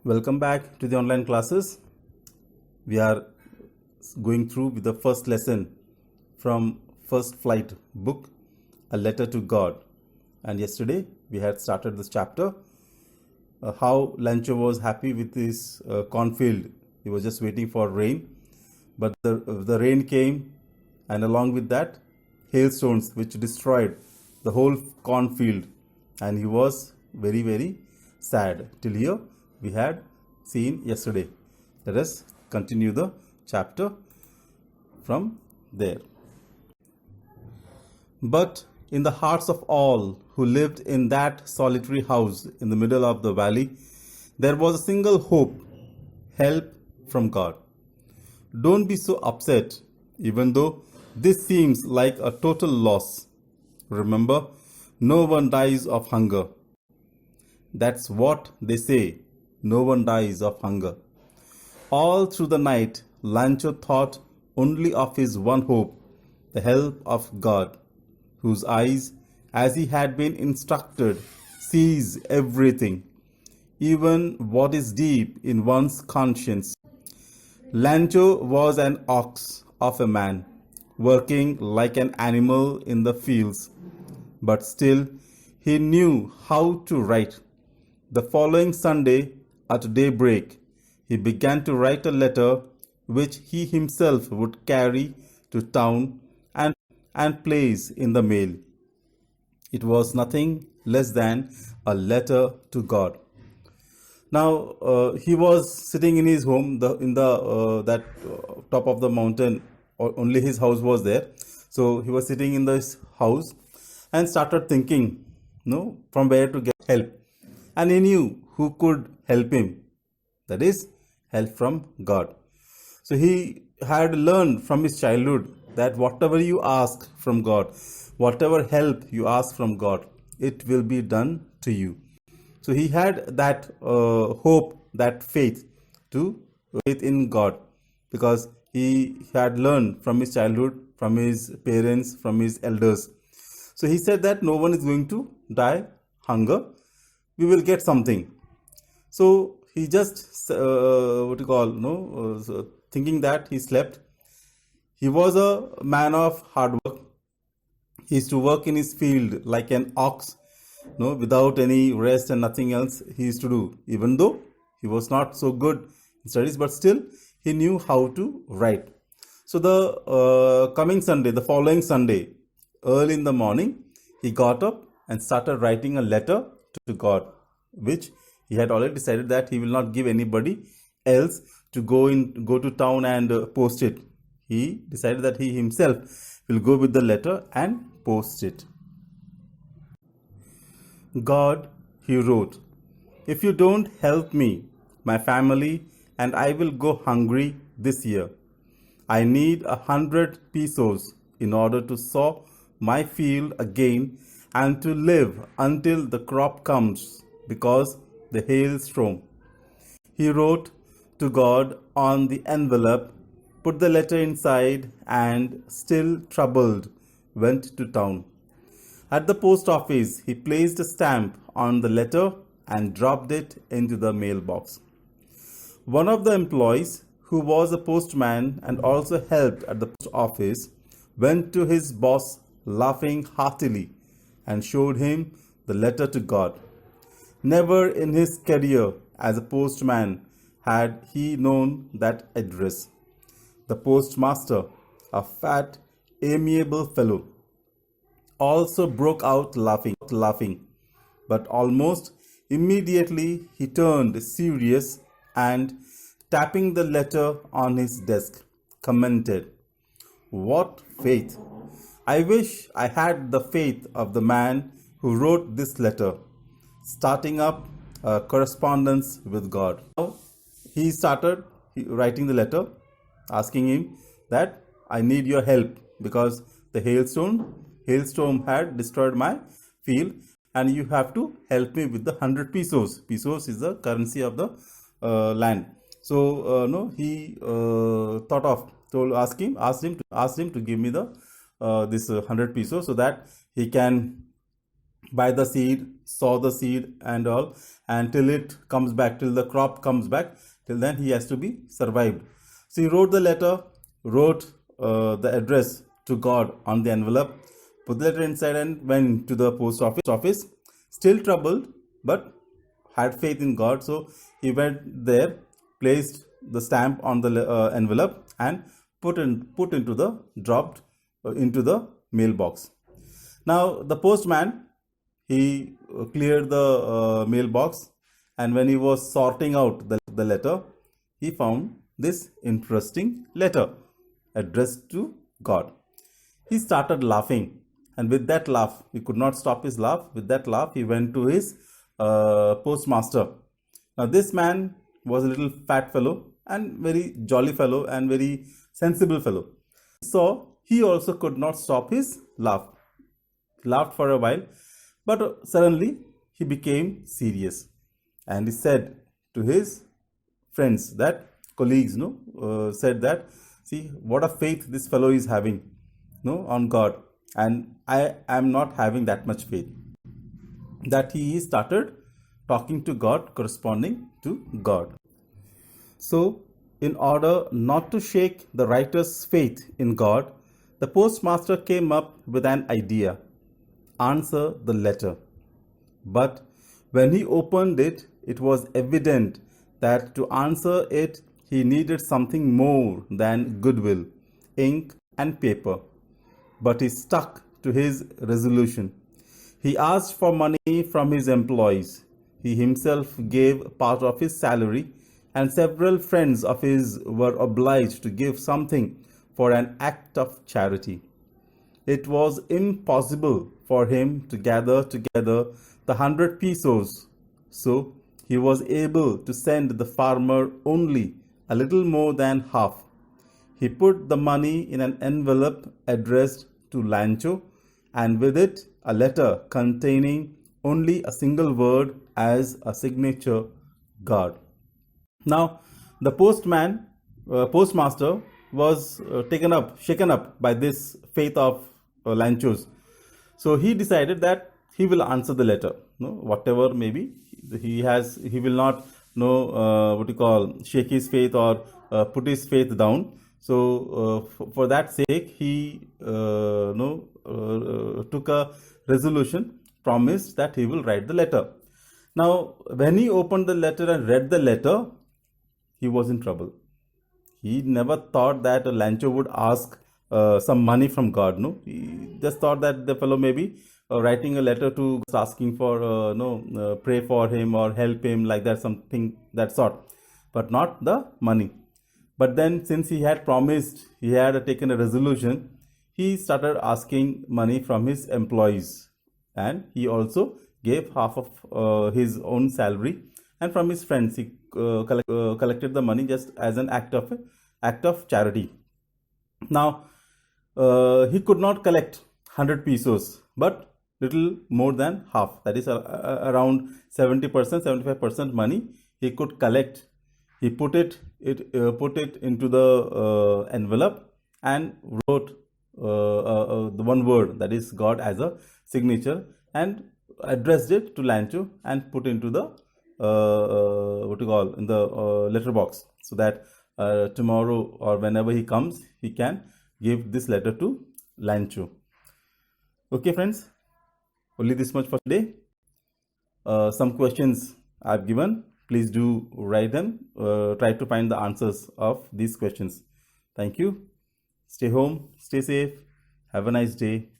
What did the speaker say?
Welcome back to the online classes. We are going through with the first lesson from First Flight book, A Letter to God. And yesterday we had started this chapter, how Lancho was happy with his cornfield. He was just waiting for rain, but the rain came, and along with that, hailstones which destroyed the whole cornfield, and he was very, very sad. Till here we had seen yesterday. Let us continue the chapter from there. But in the hearts of all who lived in that solitary house in the middle of the valley, there was a single hope: help from God. Don't be so upset, even though this seems like a total loss. Remember, no one dies of hunger. That's what they say. No one dies of hunger. All through the night, Lancho thought only of his one hope, the help of God, whose eyes, as he had been instructed, sees everything, even what is deep in one's conscience. Lancho was an ox of a man, working like an animal in the fields, but still he knew how to write. The following Sunday, at daybreak, he began to write a letter which he himself would carry to town and place in the mail. It was nothing less than a letter to God. Now he was sitting in his home, top of the mountain. Only his house was there. So he was sitting in this house and started thinking, from where to get help. And he knew who could help him. That is, help from God. So he had learned from his childhood that whatever you ask from God, whatever help you ask from God, it will be done to you. So he had that hope, that faith in God, because he had learned from his childhood, from his parents, from his elders. So he said that no one is going to die hunger. We will get something. So he just thinking that he slept. He was a man of hard work. He used to work in his field like an ox, without any rest and nothing else he used to do. Even though he was not so good in studies, but still he knew how to write. So the following Sunday, early in the morning, he got up and started writing a letter to God, which he had already decided that he will not give anybody else to go to town and post it. He decided that he himself will go with the letter and post it. God, he wrote, if you don't help me, my family and I will go hungry this year. I need 100 pesos in order to sow my field again and to live until the crop comes, because the hailstorm. He wrote to God on the envelope, put the letter inside, and still troubled, went to town. At the post office, he placed a stamp on the letter and dropped it into the mailbox. One of the employees, who was a postman and also helped at the post office, went to his boss laughing heartily and showed him the letter to God. Never in his career as a postman had he known that address. The postmaster, a fat, amiable fellow, also broke out laughing, but almost immediately he turned serious and, tapping the letter on his desk, commented, "What faith! I wish I had the faith of the man who wrote this letter, starting up a correspondence with God." Now he started writing the letter, asking him that I need your help because the hailstorm had destroyed my field, and you have to help me with the 100 pesos. Pesos is the currency of the land. So he asked him to give me the this 100 pesos, so that he can buy the seed, sow the seed and all, and till it comes back, till the crop comes back, till then he has to be survived. So he wrote the letter, wrote the address to God on the envelope, put the letter inside and went to the post office, still troubled, but had faith in God. So he went there, placed the stamp on the envelope and dropped into the mailbox. Now the postman, he cleared the mailbox, and when he was sorting out the letter, he found this interesting letter addressed to God. He started laughing, and with that laugh, he could not stop his laugh. With that laugh, he went to his postmaster. Now this man was a little fat fellow and very jolly fellow and very sensible fellow. So he also could not stop his laugh. He laughed for a while, but suddenly he became serious, and he said to his friends, that colleagues, said that, see what a faith this fellow is having, on God, and I am not having that much faith. That he started talking to God, corresponding to God. So, in order not to shake the writer's faith in God, the postmaster came up with an idea: answer the letter. But when he opened it, it was evident that to answer it, he needed something more than goodwill, ink, and paper. But he stuck to his resolution. He asked for money from his employees. He himself gave part of his salary, and several friends of his were obliged to give something for an act of charity. It was impossible for him to gather together the 100 pesos, so he was able to send the farmer only a little more than half. He put the money in an envelope addressed to Lancho, and with it a letter containing only a single word as a signature: God. Now the postmaster was shaken up by this faith of Lancho's. So he decided that he will answer the letter. Whatever maybe he will not shake his faith or put his faith down. So for that sake, he took a resolution, promised that he will write the letter. Now, when he opened the letter and read the letter, he was in trouble. He never thought that Lancho would ask some money from God. No, he just thought that the fellow maybe writing a letter to asking for pray for him or help him, like that, something that sort, but not the money. But then, since he had promised, he had taken a resolution, he started asking money from his employees, and he also gave half of his own salary, and from his friends he collected the money just as an act of charity. Now he could not collect 100 pesos, but little more than half, that is around 70%, 75% money he could collect. He put it into the envelope and wrote the one word, that is God, as a signature, and addressed it to Lancho and put into the in the letter box, so that tomorrow or whenever he comes, he can give this letter to Lancho. Okay, friends, only this much for today. Some questions I've given. Please do write them. Try to find the answers of these questions. Thank you. Stay home, stay safe. Have a nice day.